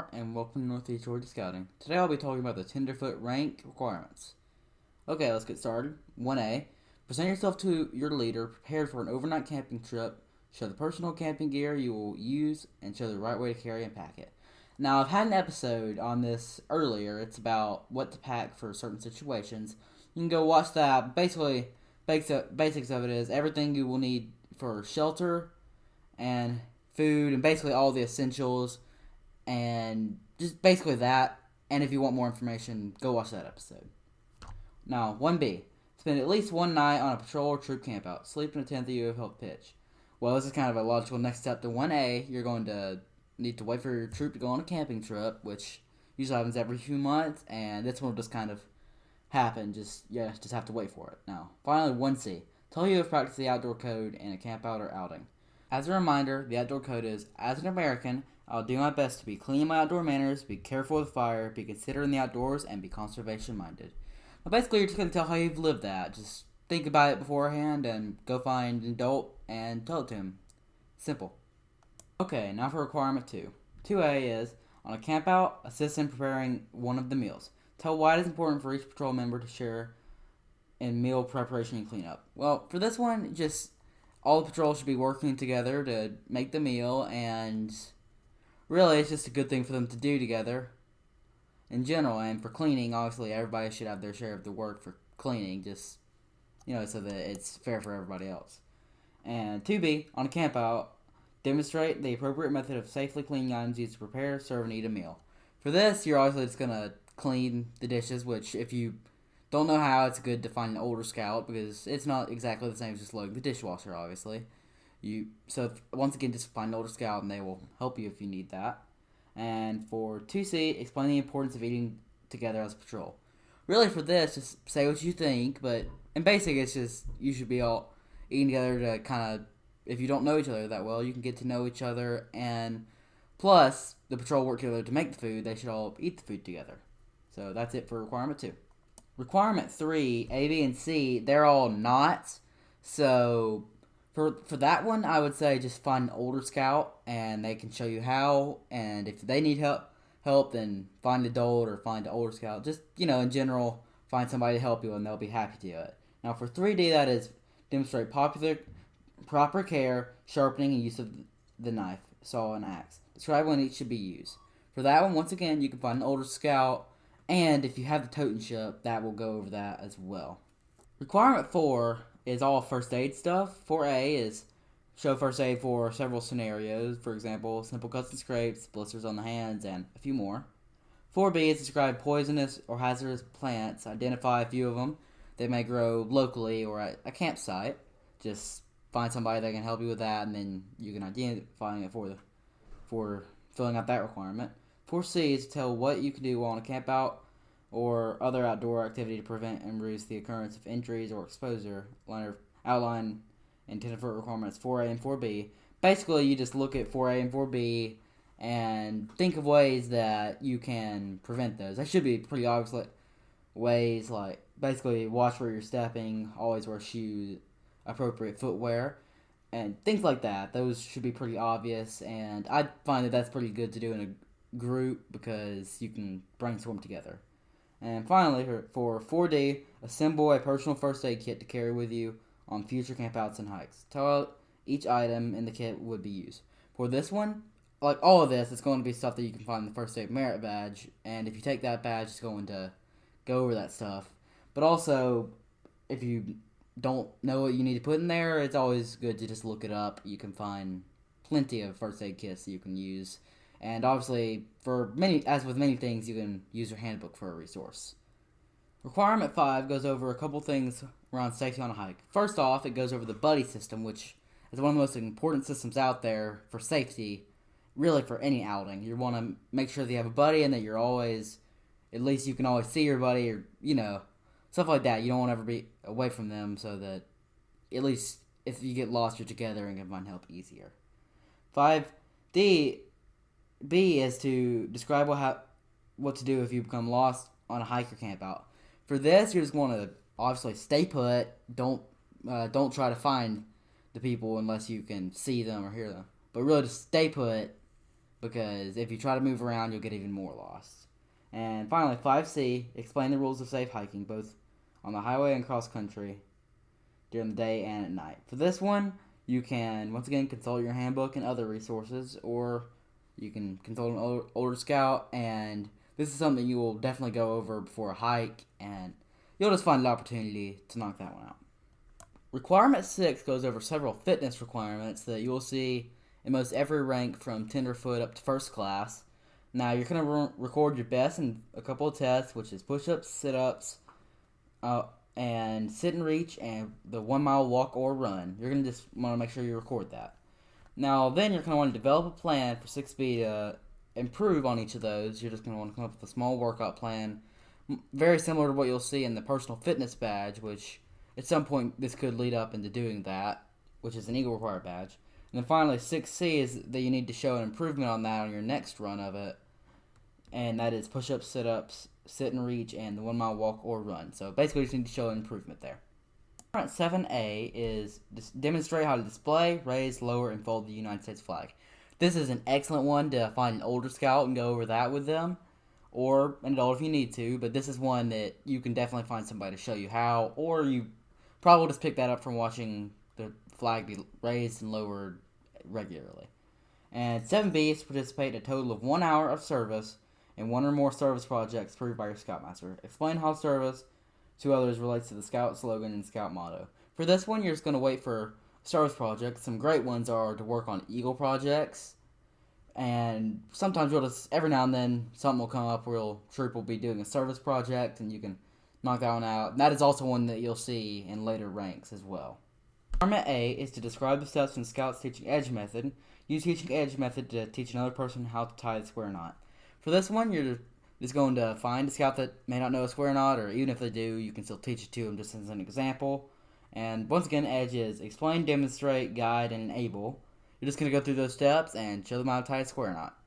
Mark, and welcome to Northeast Georgia Scouting. Today I'll be talking about the Tenderfoot Rank requirements. Okay, let's get started. 1A. Present yourself to your leader, prepared for an overnight camping trip. Show the personal camping gear you will use, and show the right way to carry and pack it. Now, I've had an episode on this earlier. It's about what to pack for certain situations. You can go watch that. Basically, basics of it is everything you will need for shelter and food, and basically all the essentials, and just basically that. And if you want more information, go watch that episode. Now, 1B. Spend at least one night on a patrol or troop campout. Sleep in a tent that you have helped pitch. Well, this is kind of a logical next step to 1A. You're going to need to wait for your troop to go on a camping trip, which usually happens every few months, and this one will just kind of happen. Just have to wait for it. Now, finally, 1C. Tell you have practiced the outdoor code in a campout or outing. As a reminder, the outdoor code is, as an American, I'll do my best to be clean in my outdoor manners, be careful with fire, be considerate in the outdoors, and be conservation-minded. Now, basically, you're just going to tell how you've lived that. Just think about it beforehand and go find an adult and tell it to him. Simple. Okay, now for requirement 2. 2A is, on a campout, assist in preparing one of the meals. Tell why it is important for each patrol member to share in meal preparation and cleanup. Well, for this one, just all the patrols should be working together to make the meal, and really, it's just a good thing for them to do together in general. And for cleaning, obviously, everybody should have their share of the work for cleaning, just, so that it's fair for everybody else. And 2B, on a campout, demonstrate the appropriate method of safely cleaning items used to prepare, serve, and eat a meal. For this, you're obviously just going to clean the dishes, which if you don't know how, it's good to find an older scout, because it's not exactly the same as just loading the dishwasher, obviously. Once again, just find an older scout, and they will help you if you need that. And for 2C, explain the importance of eating together as a patrol. Really, for this, just say what you think, but in basic, it's just you should be all eating together to kind of, if you don't know each other that well, you can get to know each other, and plus, the patrol work together to make the food, they should all eat the food together. So that's it for requirement 2. Requirement 3, A, B, and C, they're all not. So for that one, I would say just find an older scout, and they can show you how. And if they need help, then find an adult or find an older scout. Just, in general, find somebody to help you, and they'll be happy to do it. Now for 3D, that is demonstrate proper care, sharpening, and use of the knife, saw, and axe. Describe when each should be used. For that one, once again, you can find an older scout, and if you have the totem ship, that will go over that as well. Requirement 4 is all first aid stuff. 4A is show first aid for several scenarios. For example, simple cuts and scrapes, blisters on the hands, and a few more. 4B is describe poisonous or hazardous plants. Identify a few of them. They may grow locally or at a campsite. Just find somebody that can help you with that, and then you can identify it for filling out that requirement. 4C is to tell what you can do while on a campout or other outdoor activity to prevent and reduce the occurrence of injuries or exposure, outline in Tenderfoot requirements 4A and 4B. Basically, you just look at 4A and 4B and think of ways that you can prevent those. That should be pretty obvious ways, like basically watch where you're stepping, always wear shoes, appropriate footwear, and things like that. Those should be pretty obvious, and I find that that's pretty good to do in a group because you can brainstorm together. And finally, for 4D, assemble a personal first aid kit to carry with you on future campouts and hikes. Tell each item in the kit would be used. For this one, like all of this, it's going to be stuff that you can find in the first aid merit badge, and if you take that badge, it's going to go over that stuff. But also, if you don't know what you need to put in there, it's always good to just look it up. You can find plenty of first aid kits that you can use. And obviously, as with many things, you can use your handbook for a resource. Requirement 5 goes over a couple things around safety on a hike. First off, it goes over the buddy system, which is one of the most important systems out there for safety, really for any outing. You want to make sure that you have a buddy and that you're always, at least you can always see your buddy, or, stuff like that. You don't want to ever be away from them, so that at least if you get lost, you're together and can find help easier. 5D B is to describe what to do if you become lost on a hike or camp out. For this, you're just going to obviously stay put. Don't try to find the people unless you can see them or hear them. But really, just stay put. because if you try to move around, you'll get even more lost. And finally, 5C, explain the rules of safe hiking, both on the highway and cross country, during the day and at night. For this one, you can, once again, consult your handbook and other resources, or you can consult an older scout, and this is something you will definitely go over before a hike, and you'll just find an opportunity to knock that one out. Requirement 6 goes over several fitness requirements that you'll see in most every rank from Tenderfoot up to first class. Now, you're going to record your best in a couple of tests, which is push-ups, sit-ups, and sit and reach, and the 1 mile walk or run. You're going to just want to make sure you record that. Now, then you're going to want to develop a plan for 6B to improve on each of those. You're just going to want to come up with a small workout plan, very similar to what you'll see in the personal fitness badge, which at some point this could lead up into doing that, which is an Eagle required badge. And then finally, 6C is that you need to show an improvement on that on your next run of it, and that is push-ups, sit-ups, sit and reach, and the 1 mile walk or run. So basically, you just need to show an improvement there. Requirement 7A is demonstrate how to display, raise, lower, and fold the United States flag. This is an excellent one to find an older scout and go over that with them, or an adult if you need to, but this is one that you can definitely find somebody to show you how, or you probably just pick that up from watching the flag be raised and lowered regularly. And 7B is to participate in a total of 1 hour of service in one or more service projects approved by your Scoutmaster. Explain how service to others relates to the Scout slogan and Scout motto. For this one, you're just going to wait for service projects. Some great ones are to work on Eagle projects, and sometimes you'll just, every now and then, something will come up where a troop will be doing a service project, and you can knock that one out. And that is also one that you'll see in later ranks as well. Requirement A is to describe the steps in Scout's teaching edge method. Use teaching edge method to teach another person how to tie the square knot. For this one, you're just going to find a scout that may not know a square knot, or even if they do, you can still teach it to them just as an example. And once again, edge is explain, demonstrate, guide, and enable. You're just going to go through those steps and show them how to tie a square knot.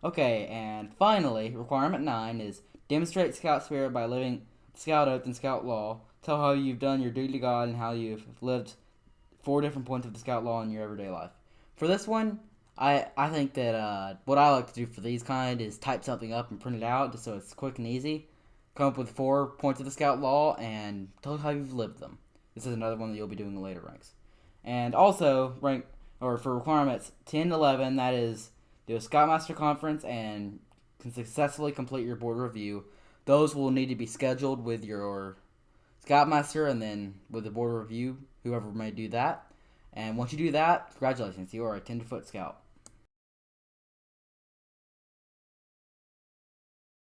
Okay, and finally, requirement 9 is demonstrate Scout spirit by living Scout oath and Scout law. Tell how you've done your duty to God and how you've lived 4 different points of the Scout law in your everyday life. For this one, I think that what I like to do for these kind is type something up and print it out just so it's quick and easy. Come up with 4 points of the Scout law and tell how you've lived them. This is another one that you'll be doing in later ranks. And also, for requirements 10 to 11, that is do a Scoutmaster conference and can successfully complete your board review. Those will need to be scheduled with your Scoutmaster and then with the board review, whoever may do that. And once you do that, congratulations, you are a Tenderfoot Scout.